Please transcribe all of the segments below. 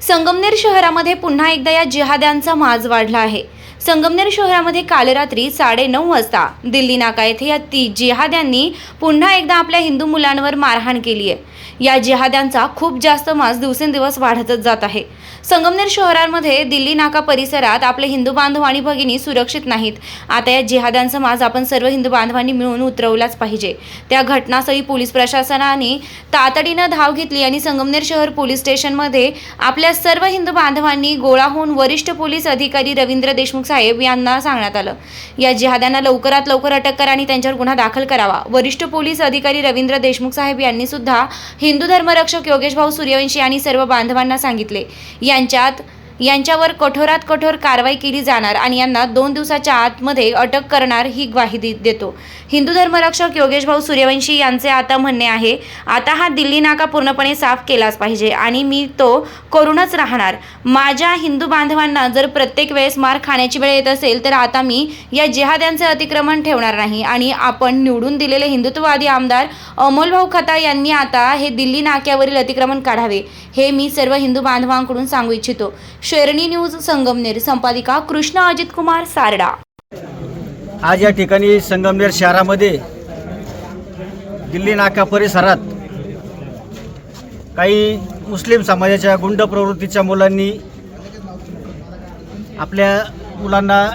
संगमनेर शहरामध्ये पुन्हा एकदा या जिहाद्यांचा माज वाढला आहे। संगमनेर शहरामध्ये काल रात्री 9:30 वाजता दिल्ली नाका येथे या जिहाद्यांनी पुन्हा एकदा आपल्या हिंदू मुलांवर मारहाण केली आहे। या जिहाद्यांचा खूप जास्त माज दिवसेंदिवस वाढतच जात आहे। संगमनेर शहरामध्ये दिल्ली नाका परिसरात आपले हिंदू बांधव आणि भगिनी सुरक्षित नाहीत। आता या जिहाद्यांचा माज आपण सर्व हिंदू बांधवांनी मिळून उतरवलाच पाहिजे। त्या घटनास्थळी पोलीस प्रशासनाने तातडीने धाव घेतली आणि संगमनेर शहर पोलीस स्टेशनमध्ये आपल्या सर्व हिंदू बांधवांनी गोळा होऊन वरिष्ठ पोलीस अधिकारी रवींद्र देशमुख साहेब यांना सांगण्यात आलं, या जिहाद्यांना लवकरात लवकर अटक करा आणि त्यांच्यावर गुन्हा दाखल करावा। वरिष्ठ पोलीस अधिकारी रवींद्र देशमुख साहेब यांनी सुद्धा हिंदू धर्मरक्षक योगेश भाऊ सूर्यवंशी आणि सर्व बांधवांना सांगितले यांच्यावर कठोरात कठोर कारवाई केली जाणार आणि यांना 2 दिवसाच्या आतमध्ये अटक करणार ही ग्वाही देतो। हिंदू धर्मरक्षक योगेश भाऊ सूर्यवंशी यांचे आता म्हणणे आहे, आता हा दिल्ली नाका पूर्णपणे साफ केलाच पाहिजे आणि मी तो करूनच राहणार। माझ्या हिंदू बांधवांना जर प्रत्येक वेळेस मार खाण्याची वेळ येत असेल तर आता मी या जिहाद्यांचे अतिक्रमण ठेवणार नाही आणि आपण निवडून दिलेले हिंदुत्ववादी आमदार अमोल भाऊ खताळ यांनी आता हे दिल्ली नाक्यावरील अतिक्रमण काढावे, हे मी सर्व हिंदू बांधवांकडून सांगू इच्छितो। शेरणी न्यूज संगमनेर, संपादिका कृष्ण अजित कुमार सारडा। आज या ठिकाणी संगमनेर शहरामध्ये दिल्ली नाका परिसरात काही मुस्लिम समाजाच्या गुंड प्रवृत्तीच्या मुलांनी आपल्या मुलांना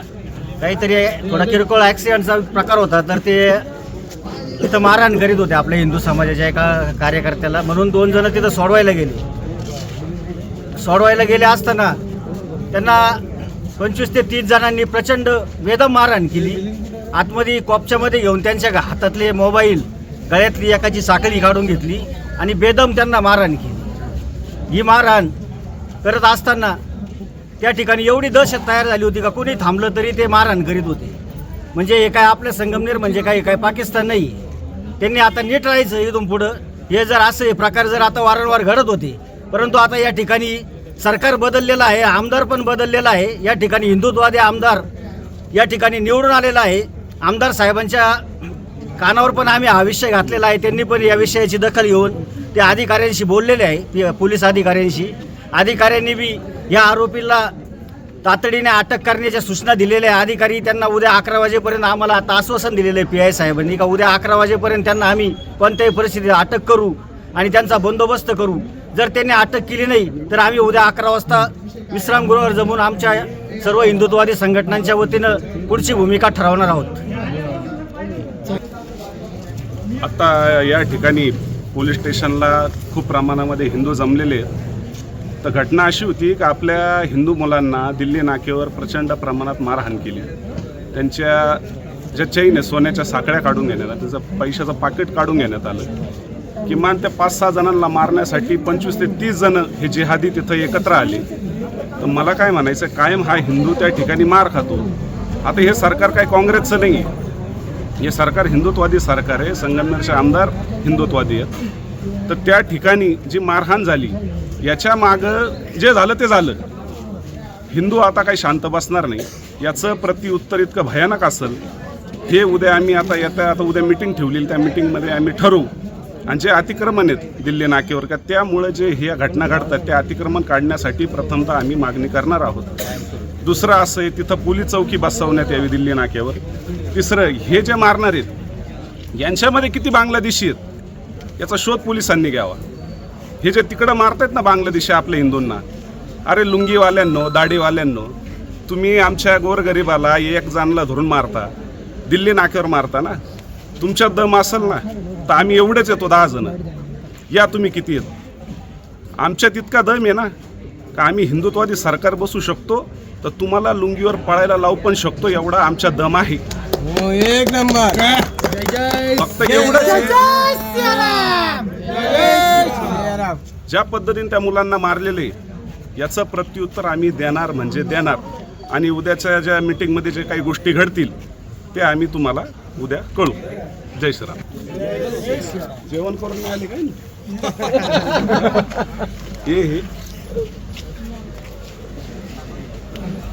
काहीतरी थोडा किरकोळ ॲक्सिडेंटचा प्रकार होता, तर ते तिथं मारहाण करीत होते आपल्या हिंदू समाजाच्या एका कार्यकर्त्याला, म्हणून 2 जण तिथं सोडवायला गेले असताना त्यांना 25 ते 30 जणांनी प्रचंड बेदम मारहाण केली। आतमध्ये कॉपच्यामध्ये घेऊन त्यांच्या हातातले मोबाईल, गळ्यातली एकाची साखळी काढून घेतली आणि बेदम त्यांना मारहाण केली। ही मारहाण करत असताना त्या ठिकाणी एवढी दहशत तयार झाली होती का कोणी थांबलं तरी ते मारहाण करीत होते। म्हणजे हे काय आपलं संगमनेर म्हणजे काय पाकिस्तान नाही। त्यांनी आता नीट राहायचं इथून पुढं। हे जर असे प्रकार जर आता वारंवार घडत होते, परंतु आता या ठिकाणी सरकार बदललेलं आहे, आमदार पण बदललेला आहे। या ठिकाणी हिंदुत्ववादी आमदार या ठिकाणी निवडून आलेला आहे। आमदार साहेबांच्या कानावर पण आम्ही हा विषय घातलेला आहे, त्यांनी पण या विषयाची दखल घेऊन ते अधिकाऱ्यांशी बोललेले आहे, पोलीस अधिकाऱ्यांनी बी या आरोपीला तातडीने अटक करण्याच्या सूचना दिलेल्या आहे। अधिकारी त्यांना उद्या 11 वाजेपर्यंत आम्हाला आता आश्वासन दिलेलं आहे PI साहेबांनी का उद्या 11 वाजेपर्यंत त्यांना आम्ही कोणत्याही परिस्थितीत अटक करू आणि त्यांचा बंदोबस्त करू। जर त्यांनी अटक केली नाही तर आम्ही उद्या 11 वाजता विश्रामगृहावर जमून आमच्या सर्व हिंदुत्ववादी संघटनांच्या वतीनं पुढची भूमिका ठरवणार आहोत। आता या ठिकाणी पोलीस स्टेशनला खूप प्रमाणामध्ये हिंदू जमलेले आहेत। तर घटना अशी होती की आपल्या हिंदू मुलांना दिल्ली नाक्यावर प्रचंड प्रमाणात मारहाण केली। त्यांच्या ज्या चैन आहे, सोन्याच्या साखळ्या काढून घेण्यात आल्या, त्याचं पैशाचं पाकिट काढून घेण्यात आलं। किमान त्या 5-6 जणांना मारण्यासाठी 25 ते 30 जण हे जिहादी तिथं एकत्र आले। तर मला काय म्हणायचं, कायम हा हिंदू त्या ठिकाणी मार खातो। आता हे सरकार काय काँग्रेसचं नाही आहे, हे सरकार हिंदुत्ववादी सरकार आहे। संगमनेरचे आमदार हिंदुत्ववादी आहेत। तर त्या ठिकाणी जी मारहाण झाली याच्या मागं जे झालं ते झालं। हिंदू आता काही शांत बसणार नाही, याचं प्रत्युत्तर इतकं भयानक असेल हे उद्या आम्ही आता उद्या मिटिंग ठेवलेली, त्या मिटिंगमध्ये आम्ही ठरवू। आणि जे अतिक्रमण आहेत दिल्ली नाक्यावर का त्यामुळे जे ह्या घटना घडतात त्या अतिक्रमण काढण्यासाठी प्रथमतः आम्ही मागणी करणार आहोत। दुसरं असं आहे, तिथं पोलीस चौकी बसवण्यात यावी दिल्ली नाक्यावर। तिसरं, हे जे मारणार आहेत यांच्यामध्ये किती बांगलादेशी आहेत याचा शोध पोलिसांनी घ्यावा। हे जे तिकडं मारतात ना बांगलादेशी आपल्या हिंदूंना, अरे लुंगीवाल्यांनो, दाढीवाल्यांनो, तुम्ही आमच्या गोरगरिबाला 1 जणाला धरून मारता, दिल्ली नाक्यावर मारता ना, तुमच्यात दम असेल ना तर आम्ही एवढेच येतो 10 जण, या तुम्ही किती येतो? आमच्यात इतका दम आहे ना का आम्ही हिंदुत्ववादी सरकार बसू शकतो, तर तुम्हाला लुंगीवर पळायला लावू पण शकतो, एवढा आमच्या दम आहे। एक नंबर, फक्त एवढंच। ज्या पद्धतीने त्या मुलांना मारलेले याचं प्रत्युत्तर आम्ही देणार म्हणजे देणार। आणि उद्याच्या ज्या मीटिंगमध्ये जे काही गोष्टी घडतील ते आम्ही तुम्हाला उद्या कळू। जय श्रीराम। जेवण करून आले काय हे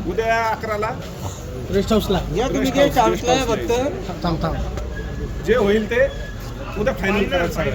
उद्या 11ला रेस्ट हाऊसला या तुम्ही फक्त जे होईल ते उद्या फायनल करायचं आहे।